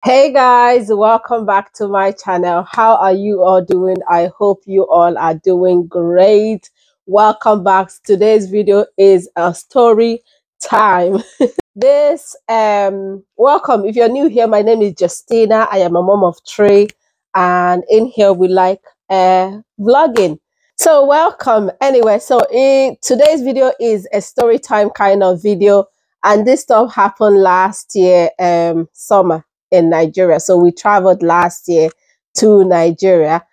Hey guys, welcome back to my channel. How are you all doing? I hope you all are doing great. Welcome back. Today's video is a story time. Welcome. If you're new here, my name is Justina. I am a mom of three, and in here we like vlogging. So welcome. Anyway, today's video is a story time kind of video, and this stuff happened last year, summer in Nigeria. So we traveled last year to Nigeria.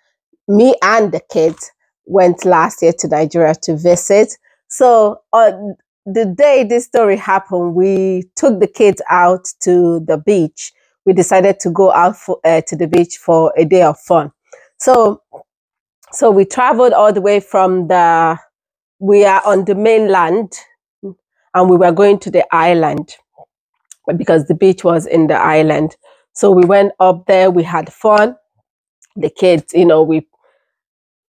Me and the kids went last year to Nigeria to visit. So on the day this story happened, we took the kids out to the beach. We decided to go out to the beach for a day of fun. So we traveled all the way we are on the mainland, and we were going to the island because the beach was in the island. So we went up there, we had fun. The kids, we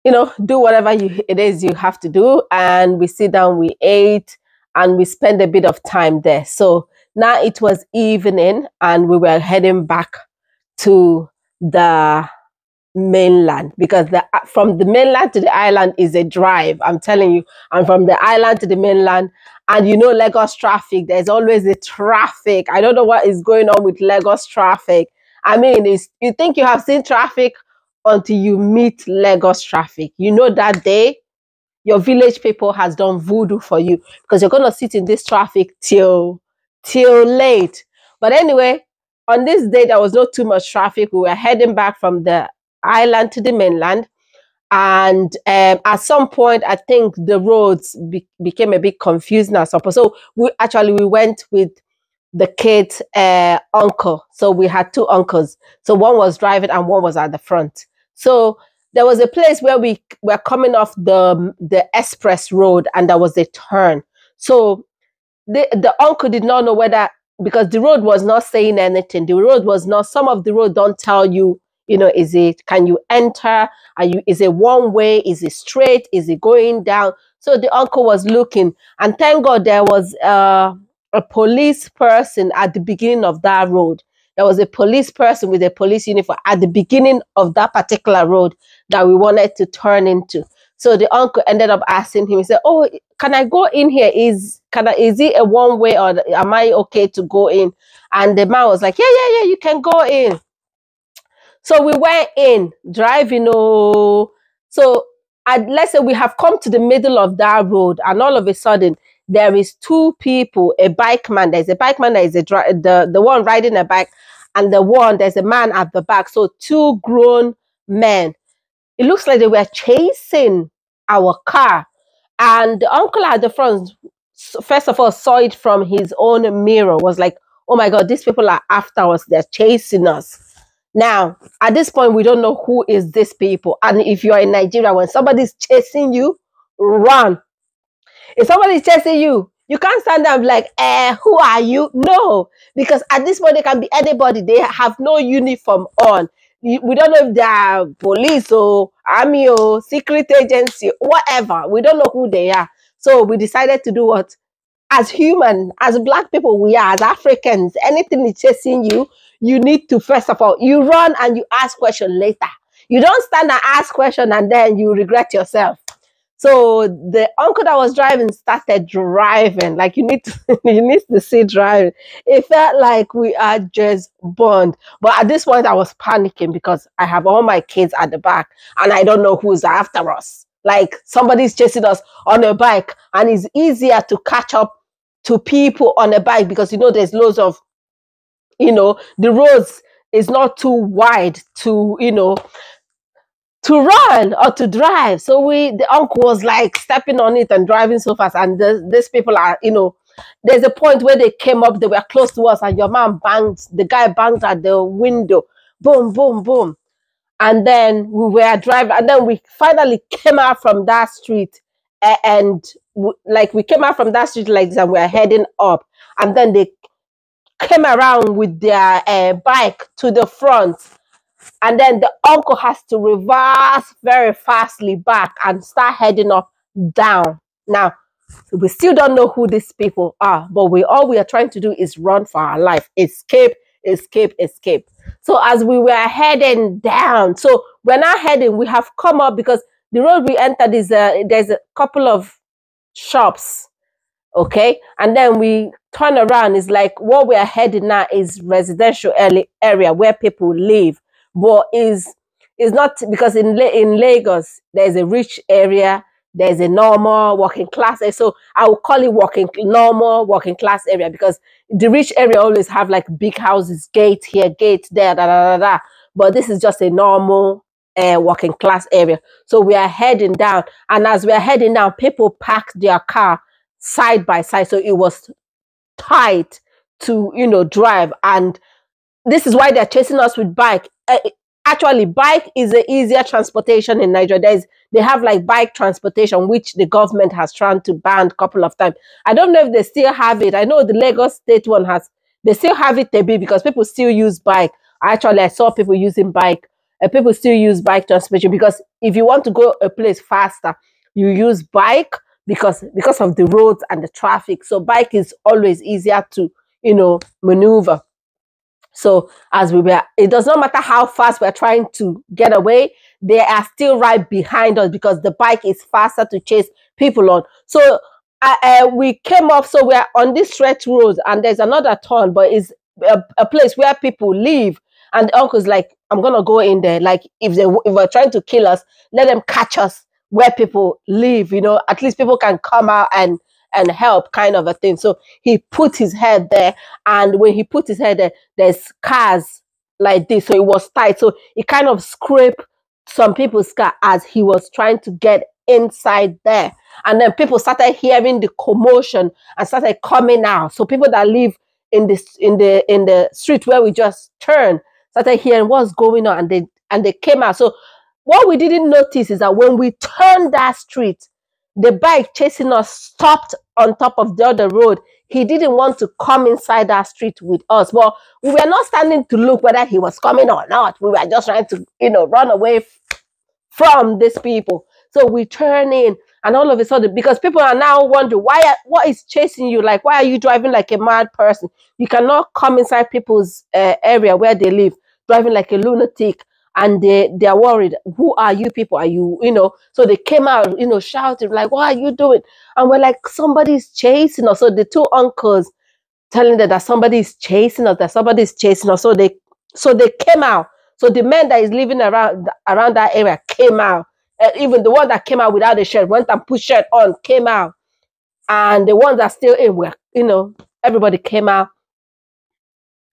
do whatever it is you have to do, and we sit down, we ate, and we spent a bit of time there. So now it was evening, and we were heading back to the mainland, because from the mainland to the island is a drive, I'm telling you. And from the island to the mainland, and Lagos traffic, there's always a traffic. I don't know what is going on with Lagos traffic. I mean, you think you have seen traffic until you meet Lagos traffic. That day your village people has done voodoo for you, because you're going to sit in this traffic till late. But anyway, on this day there was not too much traffic. We were heading back from the island to the mainland, and at some point I think the roads became a bit confused now. So we went with the kids' uncle. So we had two uncles. So one was driving and one was at the front. So there was a place where we were coming off the express road, and there was a turn. So the uncle did not know whether, because the road was not saying anything. The road was not, some of the road don't tell you, can you enter? Is it one way? Is it straight? Is it going down? So the uncle was looking, and thank God there was a police person at the beginning of that road. There was a police person with a police uniform at the beginning of that particular road that we wanted to turn into. So the uncle ended up asking him, he said, "Oh, can I go in here? Is it a one way, or am I okay to go in?" And the man was like, yeah, you can go in. So we went in, driving. Oh, so let's say we have come to the middle of that road, and all of a sudden there is two people, a bike man. There's a bike man that is the one riding a bike, and there's a man at the back. So two grown men. It looks like they were chasing our car, and the uncle at the front, first of all, saw it from his own mirror, was like, "Oh my God, these people are after us. They're chasing us." Now, at this point, we don't know who is these people. And if you're in Nigeria, when somebody's chasing you, run. If somebody's chasing you, you can't stand there like, who are you? No, because at this point, they can be anybody. They have no uniform on. We don't know if they are police or army or secret agency, whatever. We don't know who they are. So we decided to do what? As human, as Black people, we are, as Africans, anything is chasing you, you need to, first of all, you run and you ask question later. You don't stand and ask question and then you regret yourself. So the uncle that was driving started driving. Like, you need to see driving. It felt like we are just burned. But at this point, I was panicking because I have all my kids at the back and I don't know who's after us. Like, somebody's chasing us on a bike, and it's easier to catch up to people on a bike because there's loads of, the roads is not too wide to to run or to drive. So the uncle was like stepping on it and driving so fast, and these people are, there's a point where they came up, they were close to us, and the guy banged at the window, boom, boom, boom. And then we were driving, and then we finally came out from that street, and we came out from that street like this, and we are heading up, and then they came around with their bike to the front, and then the uncle has to reverse very fastly back and start heading up down. Now, we still don't know who these people are, but all we are trying to do is run for our life, escape, escape, escape. So as we were heading down, so we're now heading, we have come up because the road we entered is there's a couple of shops, okay, and then we turn around. It's like what we are heading now is residential area where people live, but is not, because in Lagos there's a rich area, there's a normal working class area. So I will call it normal working class area, because the rich area always have like big houses, gate here, gate there, da da da da. But this is just a normal working class area. So we are heading down, and as we are heading down, people park their car side by side, so it was tight to drive. And this is why they're chasing us with bike. Actually, bike is the easier transportation in Nigeria. They have like bike transportation, which the government has tried to ban a couple of times. I don't know if they still have it. I know the Lagos state one they still have it a bit, because people still use bike. Actually, I saw people using bike. People still use bike transportation, because if you want to go a place faster, you use bike, because of the roads and the traffic. So bike is always easier to maneuver. So as we were, it does not matter how fast we're trying to get away, they are still right behind us, because the bike is faster to chase people on. So we came up, so we're on this stretch road, and there's another turn, but it's a place where people live. And the uncle's like, I'm gonna go in there. Like, if they're trying to kill us, let them catch us where people live. At least people can come out and help, kind of a thing. So he put his head there, and when he put his head there, there's cars like this, so it was tight. So he kind of scraped some people's car as he was trying to get inside there. And then people started hearing the commotion and started coming out. So people that live in the street where we just turned started hearing what's going on, and they came out. So what we didn't notice is that when we turned that street, the bike chasing us stopped on top of the other road. He didn't want to come inside that street with us. But we were not standing to look whether he was coming or not. We were just trying to, run away from these people. So we turn in, and all of a sudden, because people are now wondering, what is chasing you? Like, why are you driving like a mad person? You cannot come inside people's area where they live, driving like a lunatic. And they are worried. Who are you people? Are you, So they came out, shouting like, what are you doing? And we're like, somebody's chasing us. So the two uncles telling them that somebody's chasing us, So they came out. So the men that is living around that area came out. Even the one that came out without a shirt went and put shirt on, came out. And the ones that still in were, everybody came out.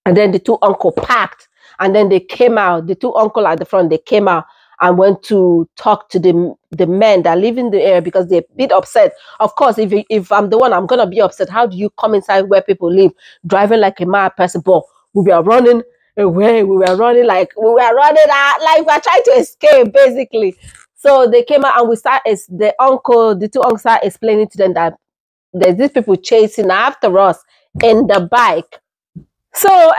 And then the two uncle packed. And then they came out, the two uncle at the front, they came out and went to talk to the men that live in the area, because they're a bit upset. Of course, if I'm the one, I'm going to be upset. How do you come inside where people live, driving like a mad person? But we were running away. We were running out, like we were trying to escape, basically. So they came out, and the two uncles started explaining to them that there's these people chasing after us in the bike. So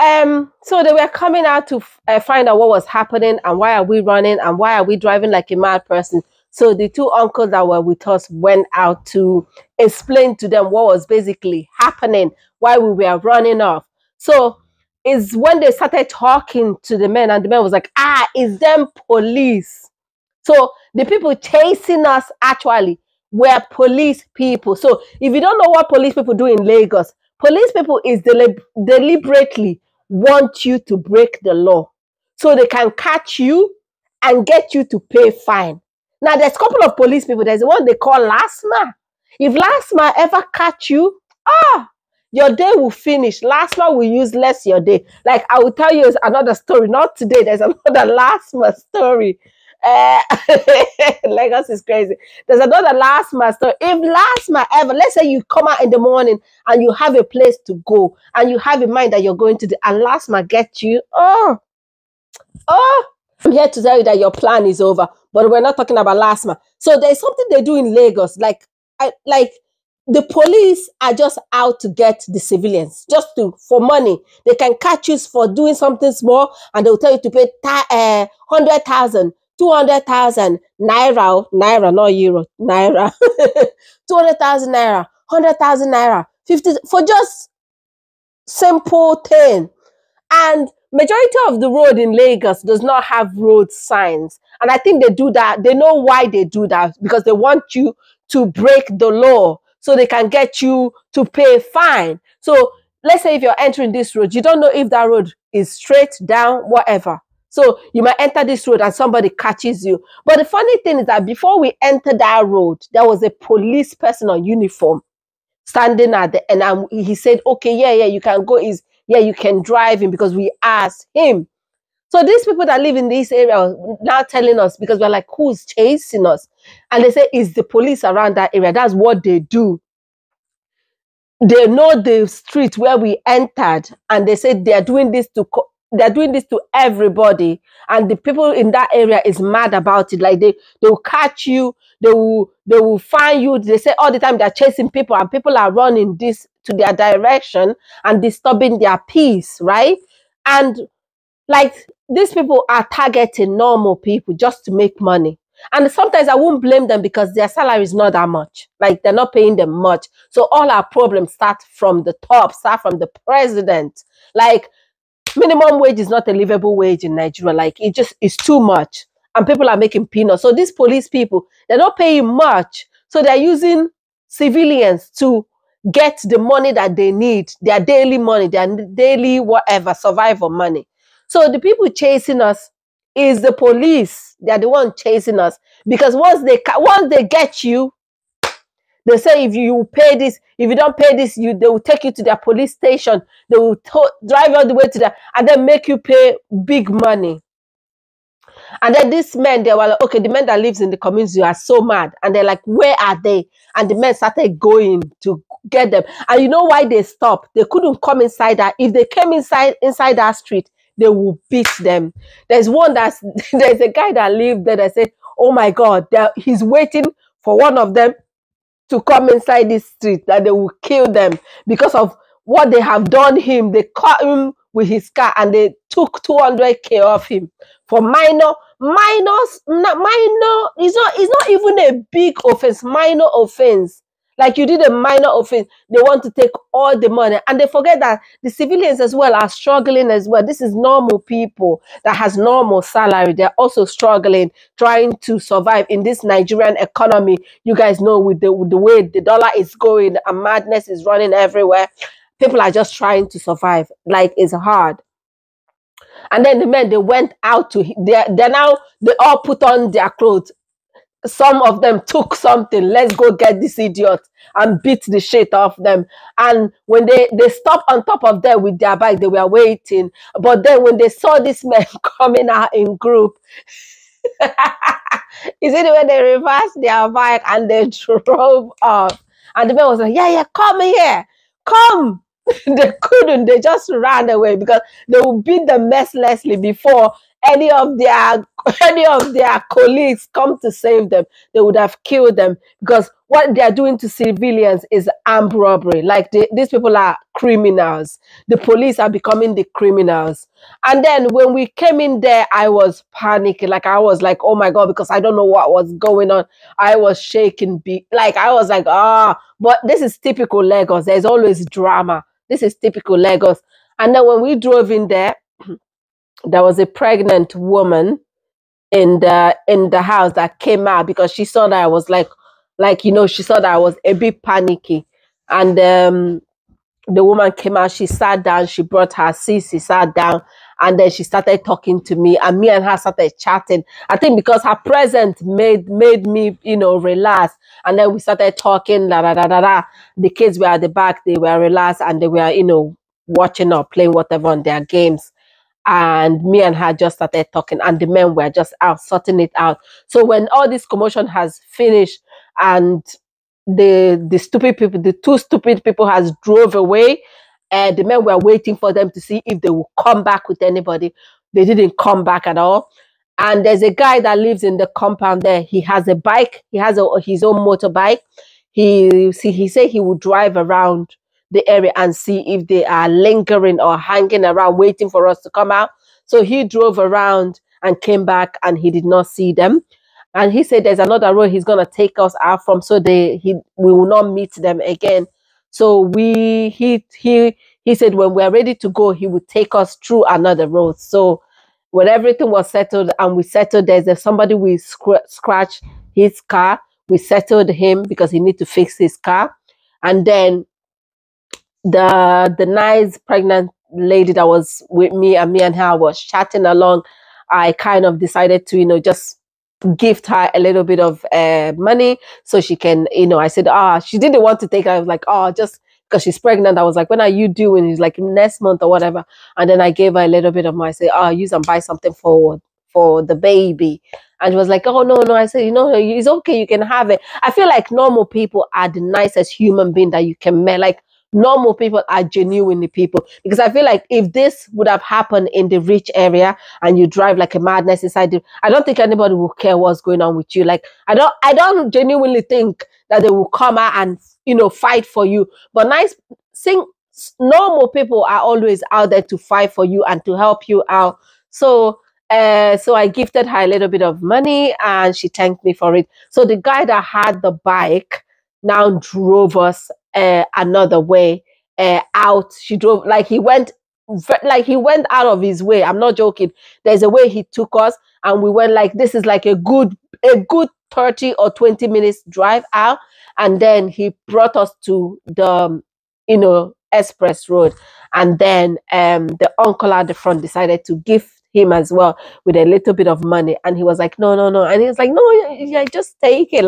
they were coming out to find out what was happening, and why are we running, and why are we driving like a mad person. So the two uncles that were with us went out to explain to them what was basically happening, why we were running off. So it's when they started talking to the men, and the man was like, it's them police. So the people chasing us actually were police people. So if you don't know what police people do in Lagos, police people is deliberately want you to break the law, so they can catch you and get you to pay fine. Now, there's a couple of police people. There's one they call LASMA. If LASMA ever catch you, your day will finish. LASMA will use less your day. Like, I will tell you another story. Not today. There's another LASMA story. Lagos is crazy. There's another LASMA story. If LASMA ever, let's say you come out in the morning and you have a place to go, and you have in mind that you're going to do, and LASMA get you, I'm here to tell you that your plan is over. But we're not talking about LASMA. So there's something they do in Lagos. Like the police are just out to get the civilians, for money. They can catch you for doing something small, and they'll tell you to pay 100,000. 200,000 naira, not euro, naira. 200,000 naira, 100,000 naira, 50 for just simple thing. And majority of the road in Lagos does not have road signs. And I think they do that. They know why they do that, because they want you to break the law so they can get you to pay a fine. So let's say if you're entering this road, you don't know if that road is straight, down, whatever. So you might enter this road and somebody catches you. But the funny thing is that before we entered that road, there was a police person on uniform standing at the end, and he said, okay, yeah, you can go. Yeah, you can drive him, because we asked him. So these people that live in this area are now telling us, because we're like, who's chasing us? And they say it's the police around that area. That's what they do. They know the street where we entered, and they said they're doing this to everybody, and the people in that area is mad about it. Like they will catch you, they will find you. They say all the time they're chasing people, and people are running this to their direction and disturbing their peace, right? And like, these people are targeting normal people just to make money. And sometimes I won't blame them, because their salary is not that much. Like, they're not paying them much. So all our problems start from the top, start from the president. Like, minimum wage is not a livable wage in Nigeria. Like, it just is too much. And people are making peanuts. So these police people, they're not paying much. So they're using civilians to get the money that they need, their daily money, their daily whatever, survival money. So the people chasing us is the police. They're the one chasing us, because once they get you, they say if you pay this, if you don't pay this, they will take you to their police station. They will drive all the way to there and then make you pay big money. And then these men, they were like, okay, the men that lives in the community are so mad. And they're like, where are they? And the men started going to get them. And you know why they stopped? They couldn't come inside that. If they came inside that street, they will beat them. There's a guy that lived there that said, oh my God, he's waiting for one of them to come inside this street, that they will kill them because of what they have done him. They caught him with his car and they took 200K off him for minor. It's not even a big offense, minor offense. Like, you did a minor offense, they want to take all the money. And they forget that the civilians as well are struggling as well. This is normal people that has normal salary. They're also struggling, trying to survive in this Nigerian economy. You guys know, with the way the dollar is going, and madness is running everywhere. People are just trying to survive. Like, it's hard. And then the men, they went out they all put on their clothes. Some of them took something. Let's go get this idiot, and beat the shit off them. And when they stopped on top of them with their bike, they were waiting. But then when they saw this man coming out in group, you see the way they reversed their bike and they drove off. And the man was like, yeah, come here, come. They couldn't. They just ran away, because they would beat them mercilessly before any of their colleagues come to save them. They would have killed them, because what they are doing to civilians is armed robbery. Like, these people are criminals. The police are becoming the criminals. And then when we came in there, I was panicking. Like, I was like, oh my God, because I don't know what was going on. I was shaking. Like, I was like, but this is typical Lagos. There's always drama. This is typical Lagos. And then when we drove in there, there was a pregnant woman in the house that came out, because she saw that I was she saw that I was a bit panicky. And the woman came out, she sat down, she brought her sis, she sat down, and then she started talking to me, and me and her started chatting. I think because her presence made me, relax. And then we started talking, The kids were at the back, they were relaxed, and they were, watching or playing whatever on their games. And me and her just started talking, and the men were just out sorting it out. So when all this commotion has finished, and the stupid people, the two stupid people has drove away, and the men were waiting for them to see if they will come back with anybody. They didn't come back at all. And there's a guy that lives in the compound there. He has a bike. He has his own motorbike. He said he would drive around the area and see if they are lingering or hanging around waiting for us to come out. So he drove around and came back, and he did not see them. And he said there's another road he's going to take us out from, so we will not meet them again. So he he said when we're ready to go, he would take us through another road. So when everything was settled and we settled, there's somebody we scratched his car. We settled him because he need to fix his car. And then the nice pregnant lady that was with me and her was chatting along. I kind of decided to, just gift her a little bit of money so she can, I said, she didn't want to take her. I was like, just because she's pregnant. I was like, when are you doing? He's like, next month or whatever. And then I gave her a little bit of money. I said, use and buy something for the baby. And she was like, oh, no. I said, it's okay. You can have it. I feel like normal people are the nicest human being that you can meet. Like, normal people are genuinely people, because I feel like if this would have happened in the rich area and you drive like a madness inside I don't think anybody will care what's going on with you. Like, I don't genuinely think that they will come out and fight for you. But normal people are always out there to fight for you and to help you out. So I gifted her a little bit of money and she thanked me for it. So the guy that had the bike now drove us another way out. She drove he went out of his way. I'm not joking. There's a way he took us, and we went this is like a good 30 or 20 minutes drive out, and then he brought us to the express road. And then the uncle at the front decided to give him as well with a little bit of money, and he was like, no, and he was like, no, yeah, just take it,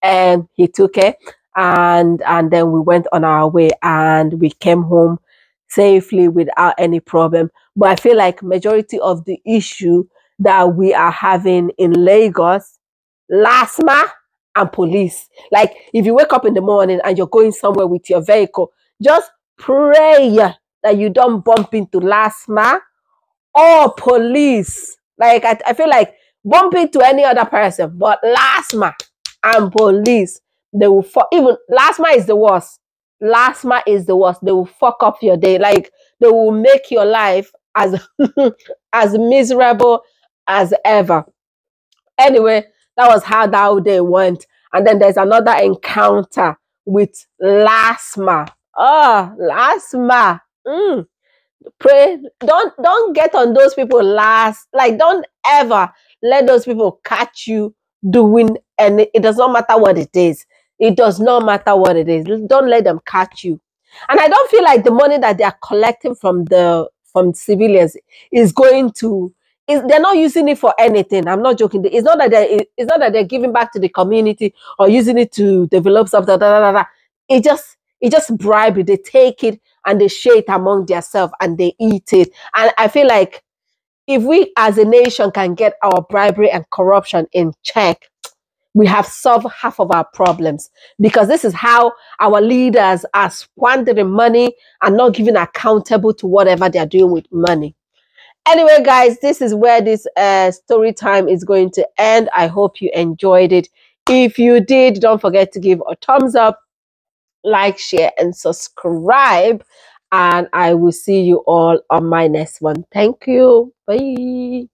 and he took it. And then we went on our way and we came home safely without any problem. But I feel like majority of the issue that we are having in Lagos, LASMA and police. Like, if you wake up in the morning and you're going somewhere with your vehicle, just pray that you don't bump into LASMA or police. Like, I feel like bump into any other person, but LASMA and police, they will even LASMA is the worst. LASMA is the worst. They will fuck up your day. Like, they will make your life as as miserable as ever. Anyway, that was how that day went. And then there's another encounter with LASMA. LASMA. Pray, don't get on those people last. Like, don't ever let those people catch you doing any. It does not matter what it is. It does not matter what it is. Don't let them catch you. And I don't feel like the money that they are collecting from civilians is going to they're not using it for anything. I'm not joking. It's not that they're giving back to the community or using it to develop something. It just bribe it. They take it and they share it among themselves and they eat it. And I feel like if we as a nation can get our bribery and corruption in check, we have solved half of our problems, because this is how our leaders are squandering money and not giving accountable to whatever they're doing with money. Anyway, guys, this is where this story time is going to end. I hope you enjoyed it. If you did, don't forget to give a thumbs up, like, share, and subscribe. And I will see you all on my next one. Thank you. Bye.